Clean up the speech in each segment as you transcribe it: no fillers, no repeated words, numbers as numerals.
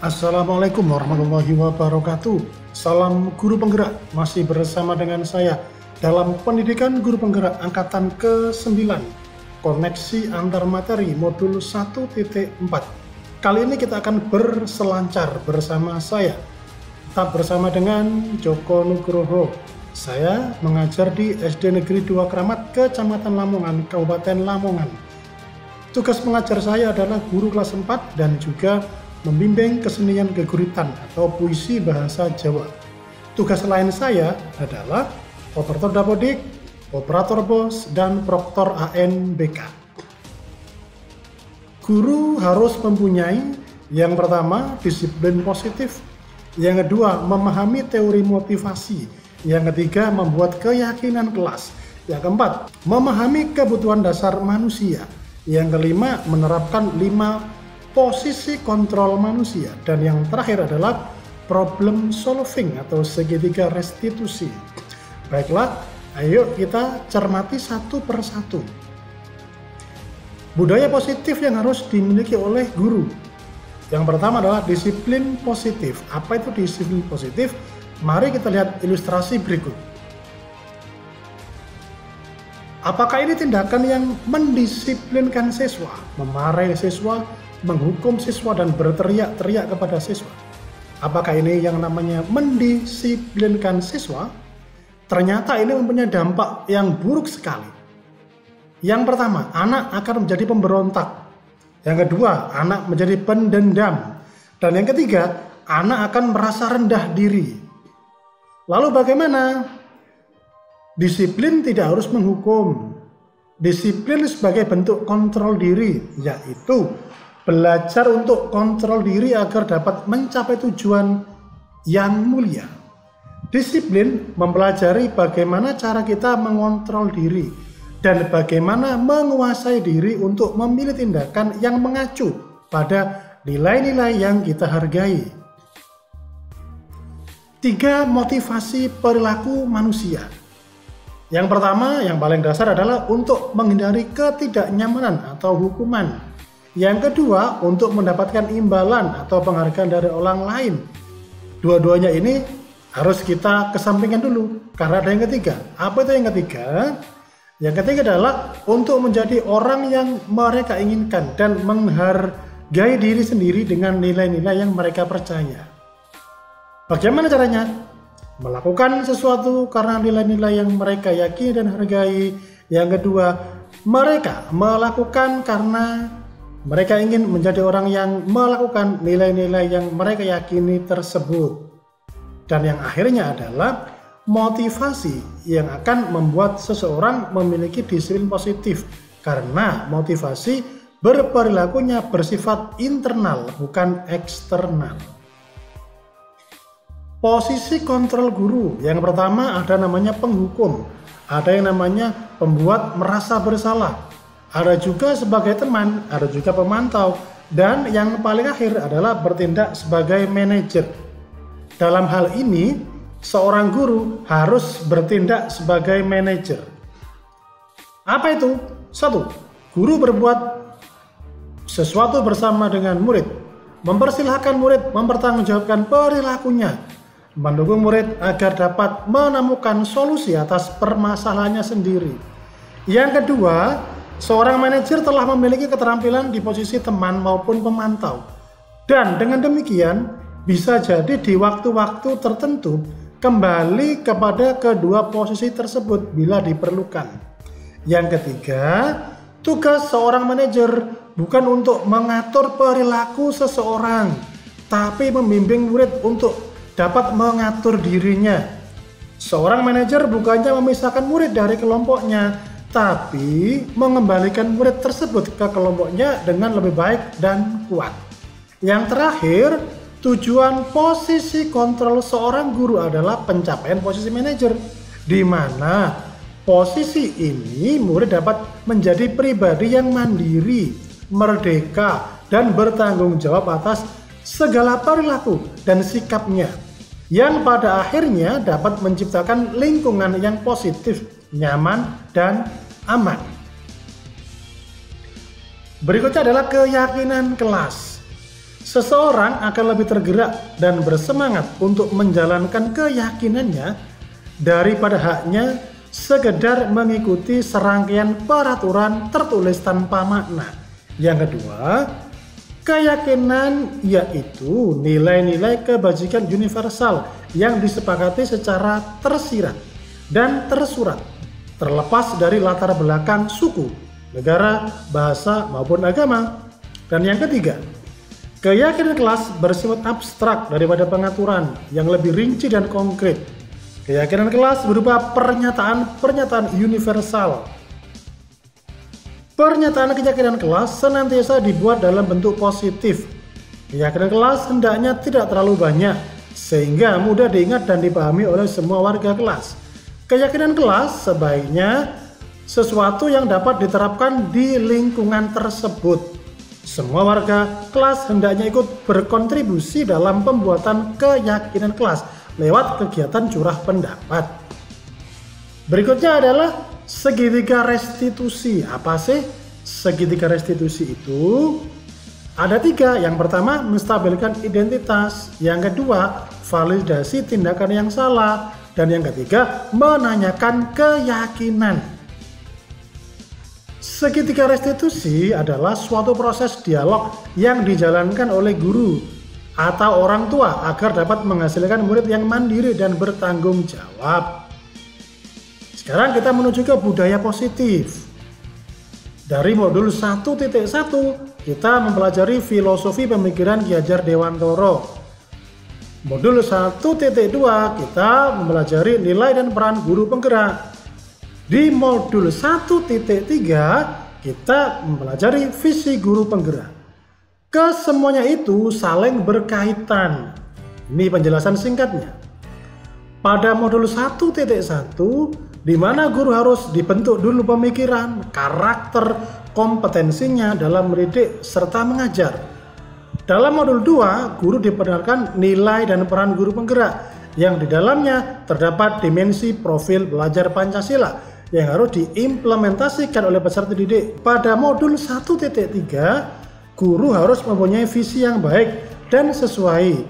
Assalamualaikum warahmatullahi wabarakatuh. Salam guru penggerak, masih bersama dengan saya dalam pendidikan guru penggerak angkatan ke-9, koneksi antar materi modul 1.4. Kali ini kita akan berselancar bersama saya. Tetap bersama dengan Joko Nugroho. Saya mengajar di SD Negeri 2 Kramat, Kecamatan Lamongan, Kabupaten Lamongan. Tugas mengajar saya adalah guru kelas 4 dan juga membimbing kesenian geguritan atau puisi bahasa Jawa. Tugas lain saya adalah operator dapodik, operator BOS, dan proktor ANBK. Guru harus mempunyai yang pertama disiplin positif, yang kedua memahami teori motivasi, yang ketiga membuat keyakinan kelas, yang keempat memahami kebutuhan dasar manusia, yang kelima menerapkan 5 posisi kontrol manusia, dan yang terakhir adalah problem solving atau segitiga restitusi. Baiklah, ayo kita cermati satu persatu. Budaya positif yang harus dimiliki oleh guru. Yang pertama adalah disiplin positif. Apa itu disiplin positif? Mari kita lihat ilustrasi berikut. Apakah ini tindakan yang mendisiplinkan siswa, memarahi siswa, menghukum siswa, dan berteriak-teriak kepada siswa? Apakah ini yang namanya mendisiplinkan siswa? Ternyata ini mempunyai dampak yang buruk sekali. Yang pertama, anak akan menjadi pemberontak. Yang kedua, anak menjadi pendendam. Dan yang ketiga, anak akan merasa rendah diri. Lalu bagaimana? Disiplin tidak harus menghukum. Disiplin sebagai bentuk kontrol diri, yaitu belajar untuk kontrol diri agar dapat mencapai tujuan yang mulia. Disiplin mempelajari bagaimana cara kita mengontrol diri dan bagaimana menguasai diri untuk memilih tindakan yang mengacu pada nilai-nilai yang kita hargai. 3 motivasi perilaku manusia. Yang pertama, yang paling dasar adalah untuk menghindari ketidaknyamanan atau hukuman. Yang kedua, untuk mendapatkan imbalan atau penghargaan dari orang lain. Dua-duanya ini harus kita kesampingkan dulu, karena ada yang ketiga. Apa itu yang ketiga? Yang ketiga adalah untuk menjadi orang yang mereka inginkan dan menghargai diri sendiri dengan nilai-nilai yang mereka percaya. Bagaimana caranya? Melakukan sesuatu karena nilai-nilai yang mereka yakini dan hargai. Yang kedua, mereka melakukan karena mereka ingin menjadi orang yang melakukan nilai-nilai yang mereka yakini tersebut. Dan yang akhirnya adalah motivasi yang akan membuat seseorang memiliki disiplin positif, karena motivasi berperilakunya bersifat internal bukan eksternal. Posisi kontrol guru. Yang pertama ada namanya penghukum, ada yang namanya pembuat merasa bersalah, ada juga sebagai teman, ada juga pemantau, dan yang paling akhir adalah bertindak sebagai manajer. Dalam hal ini, seorang guru harus bertindak sebagai manajer. Apa itu? 1. Guru berbuat sesuatu bersama dengan murid, mempersilahkan murid mempertanggungjawabkan perilakunya, mendukung murid agar dapat menemukan solusi atas permasalahannya sendiri. Yang kedua, seorang manajer telah memiliki keterampilan di posisi teman maupun pemantau. Dan dengan demikian, bisa jadi di waktu-waktu tertentu kembali kepada kedua posisi tersebut bila diperlukan. Yang ketiga, tugas seorang manajer bukan untuk mengatur perilaku seseorang, tapi membimbing murid untuk dapat mengatur dirinya. Seorang manajer bukannya memisahkan murid dari kelompoknya, tapi mengembalikan murid tersebut ke kelompoknya dengan lebih baik dan kuat. Yang terakhir, tujuan posisi kontrol seorang guru adalah pencapaian posisi manajer, di mana posisi ini murid dapat menjadi pribadi yang mandiri, merdeka, dan bertanggung jawab atas segala perilaku dan sikapnya, yang pada akhirnya dapat menciptakan lingkungan yang positif, nyaman, dan aman. Berikutnya adalah keyakinan kelas. seseorang akan lebih tergerak dan bersemangat untuk menjalankan keyakinannya daripada haknya sekedar mengikuti serangkaian peraturan tertulis tanpa makna. Yang kedua, keyakinan yaitu nilai-nilai kebajikan universal yang disepakati secara tersirat dan tersurat, terlepas dari latar belakang suku, negara, bahasa, maupun agama. Dan yang ketiga, keyakinan kelas bersifat abstrak daripada pengaturan yang lebih rinci dan konkret. Keyakinan kelas berupa pernyataan universal. Pernyataan keyakinan kelas senantiasa dibuat dalam bentuk positif. Keyakinan kelas hendaknya tidak terlalu banyak, sehingga mudah diingat dan dipahami oleh semua warga kelas. Keyakinan kelas sebaiknya sesuatu yang dapat diterapkan di lingkungan tersebut. Semua warga kelas hendaknya ikut berkontribusi dalam pembuatan keyakinan kelas lewat kegiatan curah pendapat. Berikutnya adalah segitiga restitusi. Apa sih segitiga restitusi itu? Ada 3. Yang pertama, menstabilkan identitas. Yang kedua, validasi tindakan yang salah. Dan yang ketiga, menanyakan keyakinan. Segitiga restitusi adalah suatu proses dialog yang dijalankan oleh guru atau orang tua agar dapat menghasilkan murid yang mandiri dan bertanggung jawab. Sekarang kita menuju ke budaya positif. Dari modul 1.1 kita mempelajari filosofi pemikiran Ki Hajar Dewantoro. Modul 1.2 kita mempelajari nilai dan peran guru penggerak. Di modul 1.3 kita mempelajari visi guru penggerak. Kesemuanya itu saling berkaitan. Ini penjelasan singkatnya. Pada modul 1.1, di mana guru harus dibentuk dulu pemikiran, karakter, kompetensinya dalam mendidik serta mengajar. Dalam modul 2, guru diperkenalkan nilai dan peran guru penggerak, yang di dalamnya terdapat dimensi profil belajar Pancasila yang harus diimplementasikan oleh peserta didik. Pada modul 1.3, guru harus mempunyai visi yang baik dan sesuai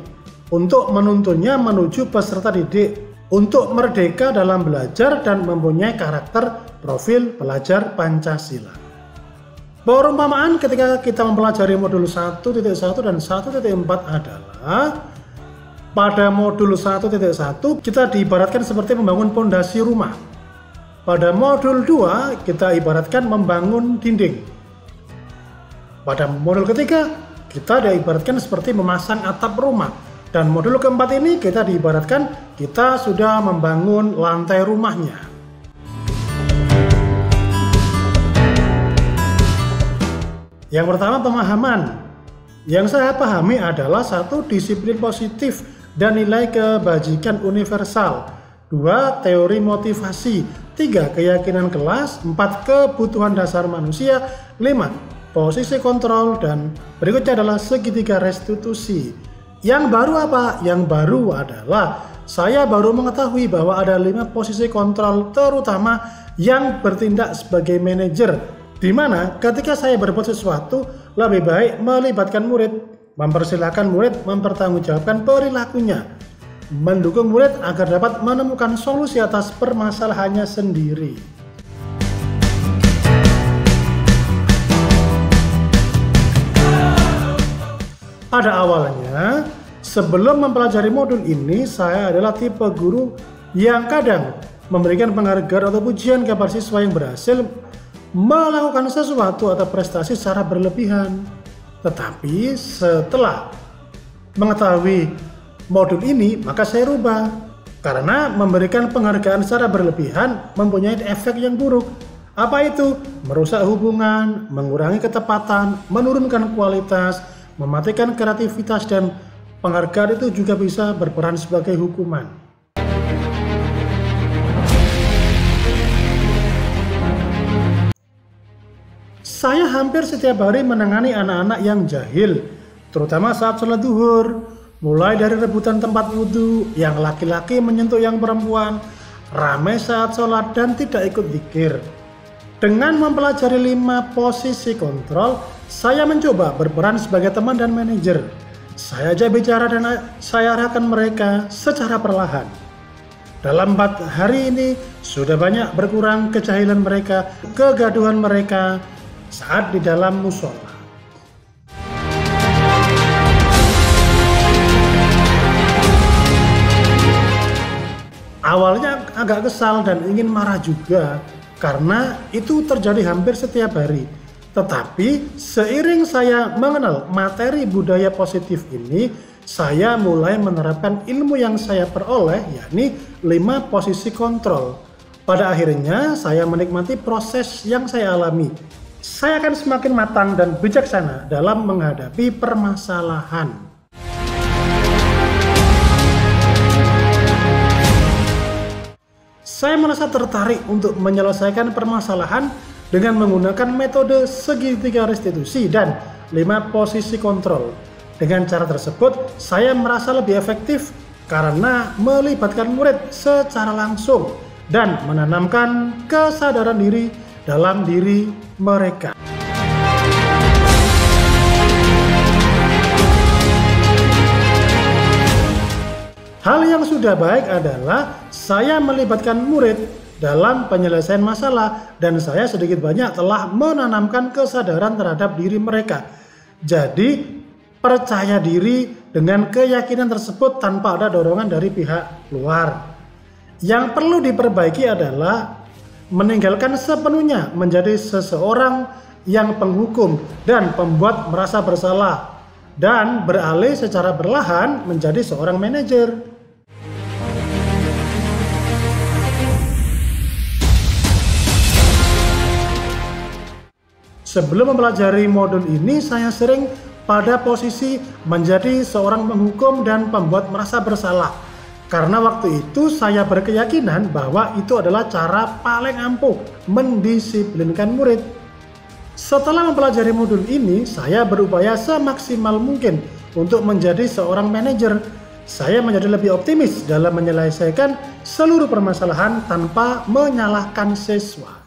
untuk menuntunnya menuju peserta didik untuk merdeka dalam belajar dan mempunyai karakter profil belajar Pancasila. Perumpamaan ketika kita mempelajari modul 1.1 dan 1.4 adalah pada modul 1.1 kita diibaratkan seperti membangun pondasi rumah. Pada modul 2 kita ibaratkan membangun dinding. Pada modul ketiga, kita diibaratkan seperti memasang atap rumah. Dan modul keempat ini kita diibaratkan kita sudah membangun lantai rumahnya. Yang pertama, pemahaman. Yang saya pahami adalah 1. Disiplin positif dan nilai kebajikan universal. 2. Teori motivasi. 3. Keyakinan kelas. 4. Kebutuhan dasar manusia. 5. Posisi kontrol. Dan berikutnya adalah segitiga restitusi. Yang baru apa? Yang baru adalah saya baru mengetahui bahwa ada 5 posisi kontrol, terutama yang bertindak sebagai manajer, di mana ketika saya berbuat sesuatu lebih baik melibatkan murid, mempersilahkan murid mempertanggungjawabkan perilakunya, mendukung murid agar dapat menemukan solusi atas permasalahannya sendiri. Pada awalnya, sebelum mempelajari modul ini, saya adalah tipe guru yang kadang memberikan penghargaan atau pujian kepada siswa yang berhasil melakukan sesuatu atau prestasi secara berlebihan. Tetapi setelah mengetahui modul ini, maka saya rubah. Karena memberikan penghargaan secara berlebihan mempunyai efek yang buruk. Apa itu? Merusak hubungan, mengurangi ketepatan, menurunkan kualitas, mematikan kreativitas, dan penghargaan itu juga bisa berperan sebagai hukuman. Saya hampir setiap hari menangani anak-anak yang jahil, terutama saat sholat duhur, mulai dari rebutan tempat wudhu, yang laki-laki menyentuh yang perempuan, ramai saat sholat dan tidak ikut zikir. Dengan mempelajari 5 posisi kontrol, saya mencoba berperan sebagai teman dan manajer. saya ajak bicara dan saya arahkan mereka secara perlahan. Dalam 4 hari ini sudah banyak berkurang kejahilan mereka, kegaduhan mereka saat di dalam musola. Awalnya agak kesal dan ingin marah juga karena itu terjadi hampir setiap hari. Tetapi seiring saya mengenal materi budaya positif ini, saya mulai menerapkan ilmu yang saya peroleh, yakni 5 posisi kontrol. Pada akhirnya saya menikmati proses yang saya alami. Saya akan semakin matang dan bijaksana dalam menghadapi permasalahan. Saya merasa tertarik untuk menyelesaikan permasalahan dengan menggunakan metode segitiga restitusi dan 5 posisi kontrol. Dengan cara tersebut, saya merasa lebih efektif karena melibatkan murid secara langsung dan menanamkan kesadaran diri dalam diri mereka. Hal yang sudah baik adalah saya melibatkan murid dalam penyelesaian masalah dan saya sedikit banyak telah menanamkan kesadaran terhadap diri mereka. Jadi, percaya diri dengan keyakinan tersebut tanpa ada dorongan dari pihak luar. Yang perlu diperbaiki adalah meninggalkan sepenuhnya menjadi seseorang yang penghukum dan pembuat merasa bersalah dan beralih secara perlahan menjadi seorang manajer. Sebelum mempelajari modul ini, saya sering pada posisi menjadi seorang penghukum dan pembuat merasa bersalah. Karena waktu itu saya berkeyakinan bahwa itu adalah cara paling ampuh mendisiplinkan murid. Setelah mempelajari modul ini, saya berupaya semaksimal mungkin untuk menjadi seorang manajer. Saya menjadi lebih optimis dalam menyelesaikan seluruh permasalahan tanpa menyalahkan siswa.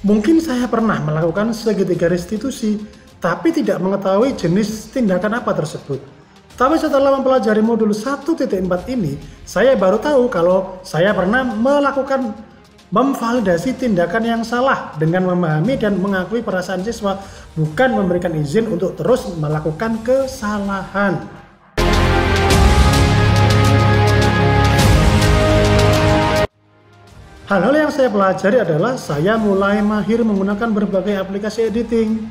Mungkin saya pernah melakukan segitiga restitusi, tapi tidak mengetahui jenis tindakan apa tersebut. Tapi setelah mempelajari modul 1.4 ini, saya baru tahu kalau saya pernah melakukan memvalidasi tindakan yang salah dengan memahami dan mengakui perasaan siswa, bukan memberikan izin untuk terus melakukan kesalahan. Hal-hal yang saya pelajari adalah saya mulai mahir menggunakan berbagai aplikasi editing.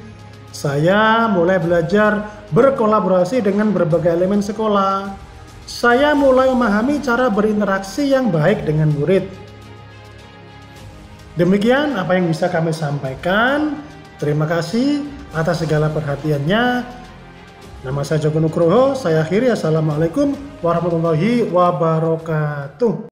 Saya mulai belajar berkolaborasi dengan berbagai elemen sekolah. Saya mulai memahami cara berinteraksi yang baik dengan murid. Demikian apa yang bisa kami sampaikan. Terima kasih atas segala perhatiannya. Nama saya Joko Nugroho, saya akhiri. Assalamualaikum warahmatullahi wabarakatuh.